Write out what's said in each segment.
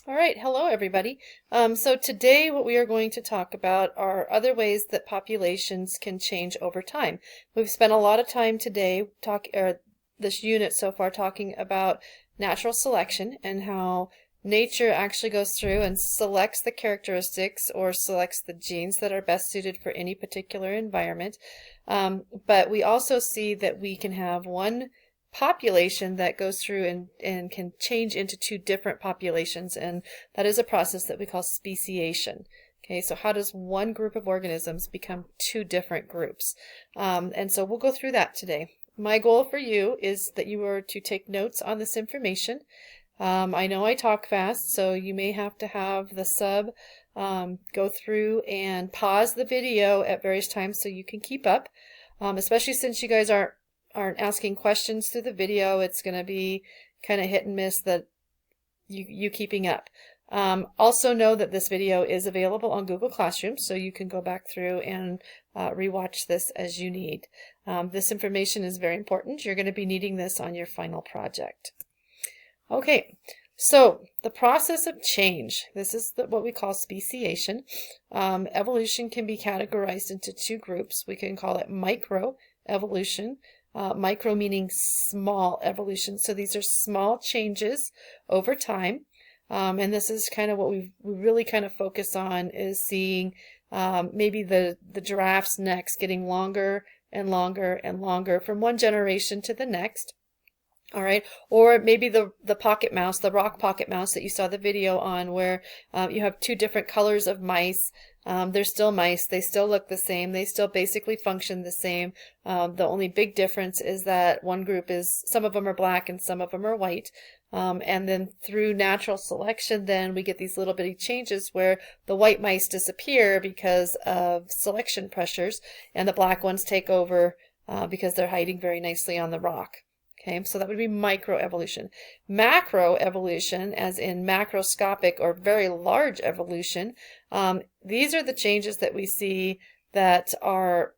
All right, hello everybody. So today what we are going to talk about are other ways that populations can change over time. We've spent a lot of time today this unit so far talking about natural selection and how nature actually goes through and selects the characteristics or selects the genes that are best suited for any particular environment. But we also see that we can have one population that goes through and can change into two different populations, and that is a process that we call speciation. Okay, so how does one group of organisms become two different groups? And so we'll go through that today. My goal for you is that you are to take notes on this information. I know I talk fast, so you may have to have the sub go through and pause the video at various times so you can keep up, especially since you guys aren't asking questions through the video. It's going to be kind of hit and miss that you keeping up. Also know that this video is available on Google Classroom, so you can go back through and rewatch this as you need. This information is very important. You're going to be needing this on your final project. Okay, so the process of change. This is what we call speciation. Evolution can be categorized into two groups. We can call it microevolution. Micro meaning small evolution. So these are small changes over time. And this is kind of what we really kind of focus on, is seeing maybe the giraffe's necks getting longer and longer and longer from one generation to the next. All right, or maybe the pocket mouse, the rock pocket mouse that you saw the video on, where you have two different colors of mice. They're still mice. They still look the same. They still basically function the same. The only big difference is that one group some of them are black and some of them are white. And then through natural selection, then we get these little bitty changes where the white mice disappear because of selection pressures, and the black ones take over because they're hiding very nicely on the rock. Okay, so that would be microevolution. Macroevolution, as in macroscopic or very large evolution, these are the changes that we see that are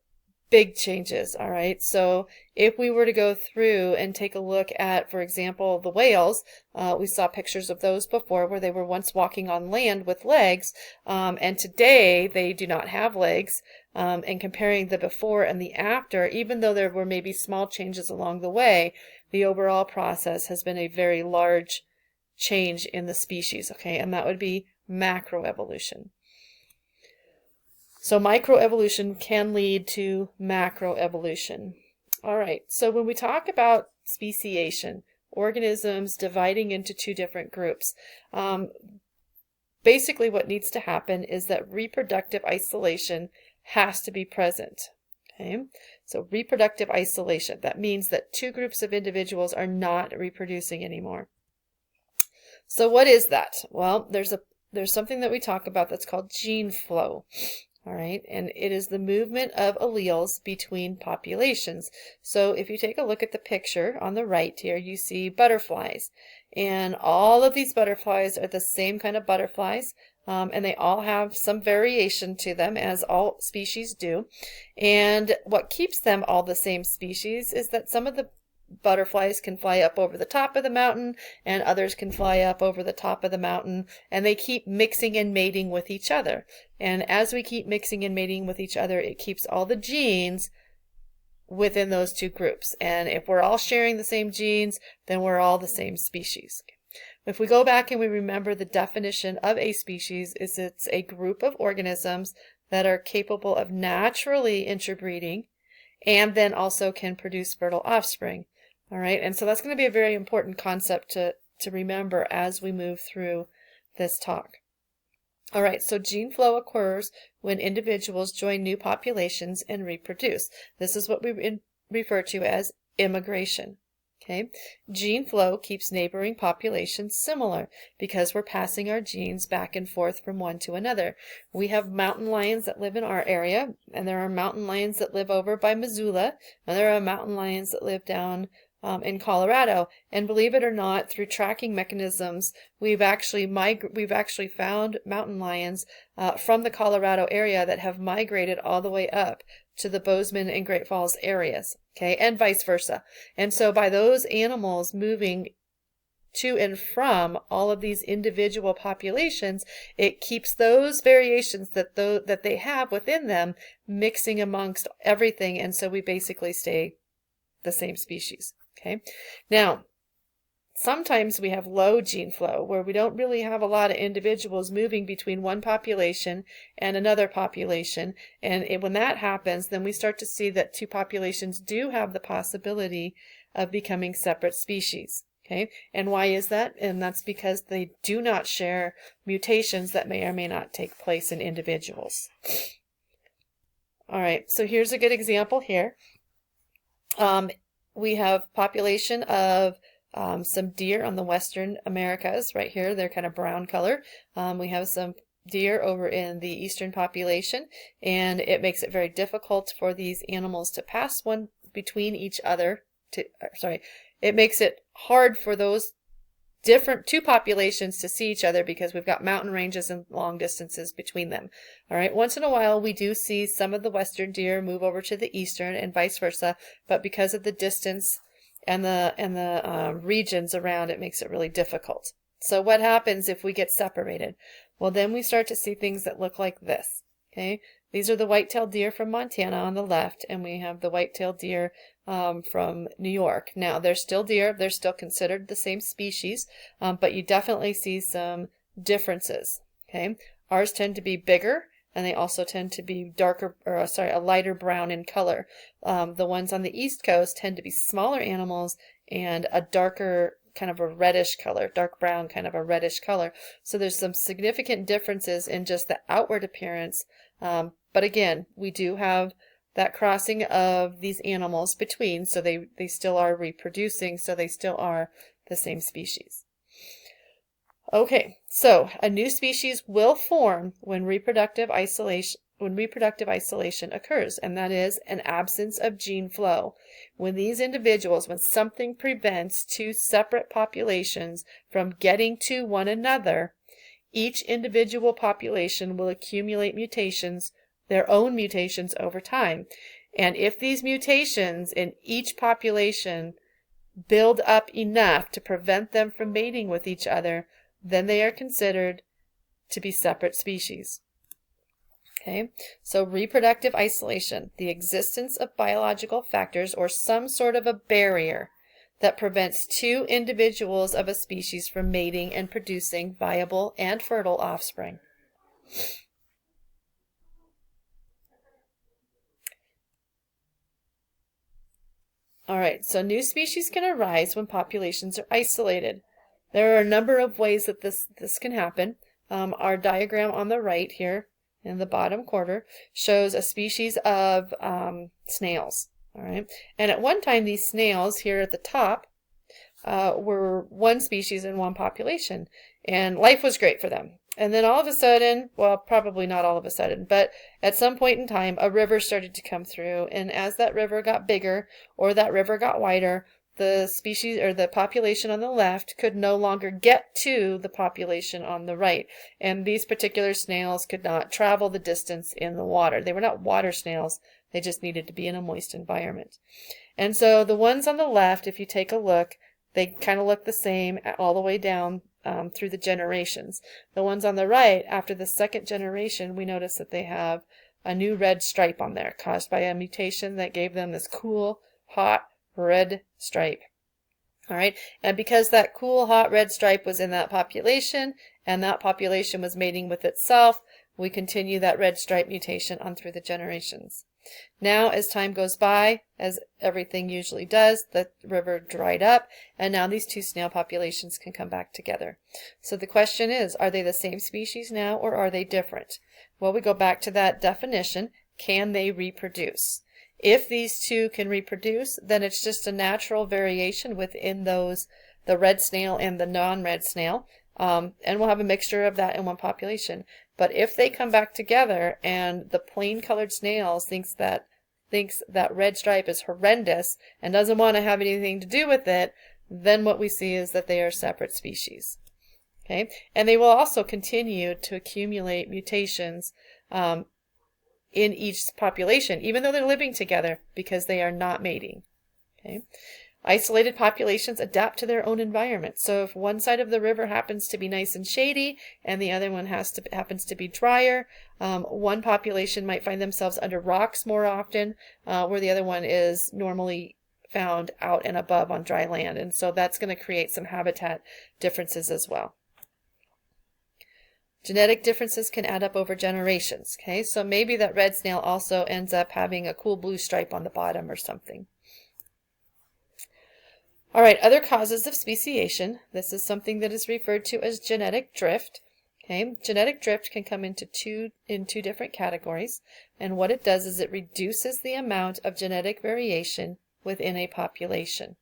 big changes. All right, so if we were to go through and take a look at, for example, the whales, we saw pictures of those before where they were once walking on land with legs, and today they do not have legs. And comparing the before and the after, even though there were maybe small changes along the way, the overall process has been a very large change in the species. Okay, and that would be macroevolution. So microevolution can lead to macroevolution. All right, so when we talk about speciation, organisms dividing into two different groups, basically what needs to happen is that reproductive isolation has to be present. Okay, so reproductive isolation, that means that two groups of individuals are not reproducing anymore. So what is that? Well, there's something that we talk about that's called gene flow. All right, and it is the movement of alleles between populations. So if you take a look at the picture on the right here, you see butterflies, and all of these butterflies are the same kind of butterflies, and they all have some variation to them, as all species do. And what keeps them all the same species is that some of the butterflies can fly up over the top of the mountain, and others can fly up over the top of the mountain, and they keep mixing and mating with each other. And as we keep mixing and mating with each other, it keeps all the genes within those two groups. And if we're all sharing the same genes, then we're all the same species. If we go back and we remember the definition of a species, is it's a group of organisms that are capable of naturally interbreeding and then also can produce fertile offspring. All right, and so that's going to be a very important concept to remember as we move through this talk. All right, so gene flow occurs when individuals join new populations and reproduce. This is what we refer to as immigration. Okay, gene flow keeps neighboring populations similar because we're passing our genes back and forth from one to another. We have mountain lions that live in our area, and there are mountain lions that live over by Missoula, and there are mountain lions that live down in Colorado. And believe it or not, through tracking mechanisms, we've actually found mountain lions from the Colorado area that have migrated all the way up to the Bozeman and Great Falls areas, okay, and vice versa. And so by those animals moving to and from all of these individual populations, it keeps those variations that they have within them mixing amongst everything, and so we basically stay the same species. Okay, now sometimes we have low gene flow where we don't really have a lot of individuals moving between one population and another population, and when that happens, then we start to see that two populations do have the possibility of becoming separate species. Okay, and why is that? And that's because they do not share mutations that may or may not take place in individuals. All right, so here's a good example here. We have population of some deer on the western Americas right here. They're kind of brown color. We have some deer over in the eastern population, and it makes it very difficult for these animals to pass one between each other. It makes it hard for those different two populations to see each other because we've got mountain ranges and long distances between them. All right, once in a while we do see some of the western deer move over to the eastern and vice versa, but because of the distance and the regions around, it makes it really difficult. So what happens if we get separated? Well, then we start to see things that look like this. Okay, these are the white-tailed deer from Montana on the left, and we have the white-tailed deer from New York. Now, they're still deer. They're still considered the same species, but you definitely see some differences. Okay, ours tend to be bigger, and they also tend to be darker, or a lighter brown in color. The ones on the East Coast tend to be smaller animals and a darker kind of a reddish color, dark brown, kind of a reddish color. So there's some significant differences in just the outward appearance. But again, we do have that crossing of these animals between, so they still are reproducing, so they still are the same species. Okay, so a new species will form when reproductive isolation occurs, and that is an absence of gene flow. When something prevents two separate populations from getting to one another, each individual population will accumulate their own mutations over time. And if these mutations in each population build up enough to prevent them from mating with each other, then they are considered to be separate species. Okay, so reproductive isolation, the existence of biological factors or some sort of a barrier that prevents two individuals of a species from mating and producing viable and fertile offspring. All right, so new species can arise when populations are isolated. There are a number of ways that this can happen. Our diagram on the right here in the bottom quarter shows a species of snails. All right, and at one time these snails here at the top were one species in one population, and life was great for them. And then all of a sudden, well, probably not all of a sudden, but at some point in time, a river started to come through, and as that river got bigger or that river got wider, the species or the population on the left could no longer get to the population on the right, and these particular snails could not travel the distance in the water. They were not water snails, they just needed to be in a moist environment. And so the ones on the left, if you take a look, they kind of look the same all the way down through the generations. The ones on the right, after the second generation, we notice that they have a new red stripe on there caused by a mutation that gave them this cool, hot, red stripe. All right, and because that cool, hot red stripe was in that population, and that population was mating with itself, we continue that red stripe mutation on through the generations. Now, as time goes by, as everything usually does, the river dried up, and now these two snail populations can come back together. So the question is, are they the same species now, or are they different? Well, we go back to that definition. Can they reproduce? If these two can reproduce, then it's just a natural variation within those, the red snail and the non-red snail, and we'll have a mixture of that in one population. But if they come back together and the plain colored snails thinks that red stripe is horrendous and doesn't want to have anything to do with it, then what we see is that they are separate species. Okay, and they will also continue to accumulate mutations in each population, even though they're living together, because they are not mating. Okay. Isolated populations adapt to their own environment. So if one side of the river happens to be nice and shady and the other one happens to be drier, one population might find themselves under rocks more often, where the other one is normally found out and above on dry land. And so that's going to create some habitat differences as well. Genetic differences can add up over generations. Okay, so maybe that red snail also ends up having a cool blue stripe on the bottom or something. All right, other causes of speciation. This is something that is referred to as genetic drift. Okay, genetic drift can come into two different categories, and what it does is it reduces the amount of genetic variation within a population.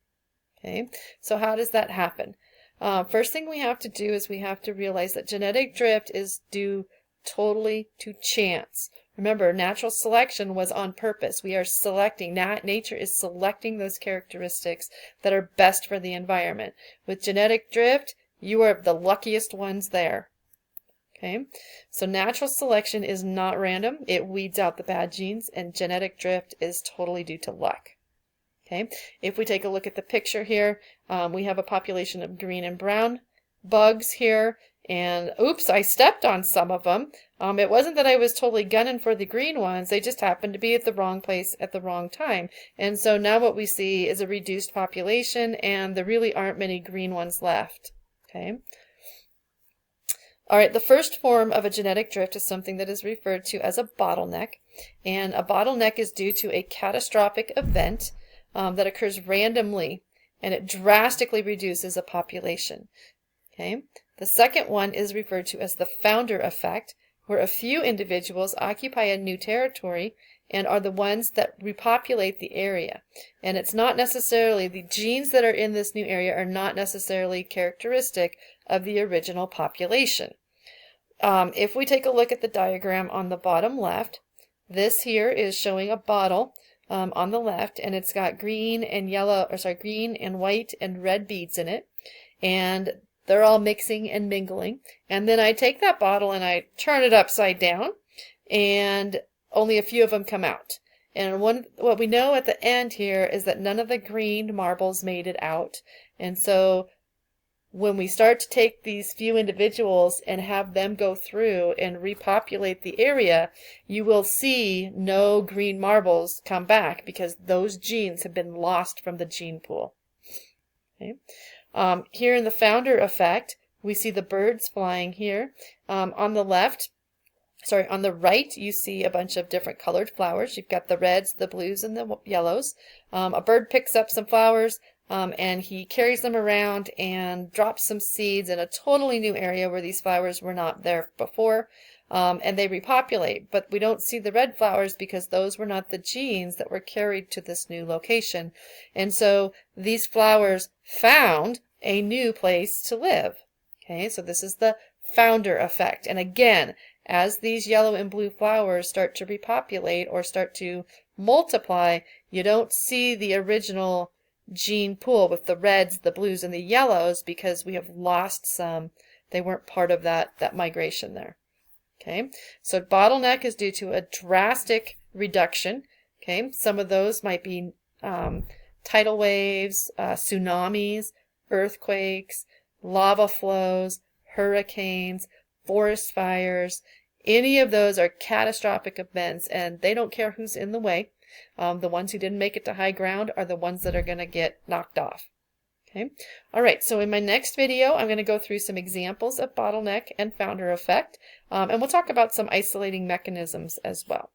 Okay, so how does that happen? First thing we have to do is we have to realize that genetic drift is due totally to chance. Remember, natural selection was on purpose. We are selecting, nature is selecting those characteristics that are best for the environment. With genetic drift, you are the luckiest ones there. Okay, so natural selection is not random. It weeds out the bad genes, and genetic drift is totally due to luck. Okay, if we take a look at the picture here, we have a population of green and brown bugs here, and oops, I stepped on some of them. It wasn't that I was totally gunning for the green ones, they just happened to be at the wrong place at the wrong time. And so now what we see is a reduced population, and there really aren't many green ones left. Okay. All right, the first form of a genetic drift is something that is referred to as a bottleneck, and a bottleneck is due to a catastrophic event that occurs randomly, and it drastically reduces a population. Okay. The second one is referred to as the founder effect, where a few individuals occupy a new territory and are the ones that repopulate the area. And it's not necessarily, the genes that are in this new area are not necessarily characteristic of the original population. If we take a look at the diagram on the bottom left, this here is showing a bottle on the left, and it's got green and white and red beads in it, and they're all mixing and mingling. And then I take that bottle and I turn it upside down, and only a few of them come out. And what we know at the end here is that none of the green marbles made it out. And so when we start to take these few individuals and have them go through and repopulate the area, you will see no green marbles come back because those genes have been lost from the gene pool. Okay. Here in the founder effect, we see the birds flying here. On the right, you see a bunch of different colored flowers. You've got the reds, the blues, and the yellows. A bird picks up some flowers, and he carries them around and drops some seeds in a totally new area where these flowers were not there before. And they repopulate, but we don't see the red flowers because those were not the genes that were carried to this new location. And so these flowers found a new place to live. Okay, so this is the founder effect. And again, as these yellow and blue flowers start to repopulate or start to multiply, you don't see the original gene pool with the reds, the blues, and the yellows because we have lost some. They weren't part of that migration there. Okay, so bottleneck is due to a drastic reduction. Okay, some of those might be tidal waves, tsunamis, earthquakes, lava flows, hurricanes, forest fires. Any of those are catastrophic events, and they don't care who's in the way. The ones who didn't make it to high ground are the ones that are going to get knocked off. Okay. All right, so in my next video, I'm going to go through some examples of bottleneck and founder effect, and we'll talk about some isolating mechanisms as well.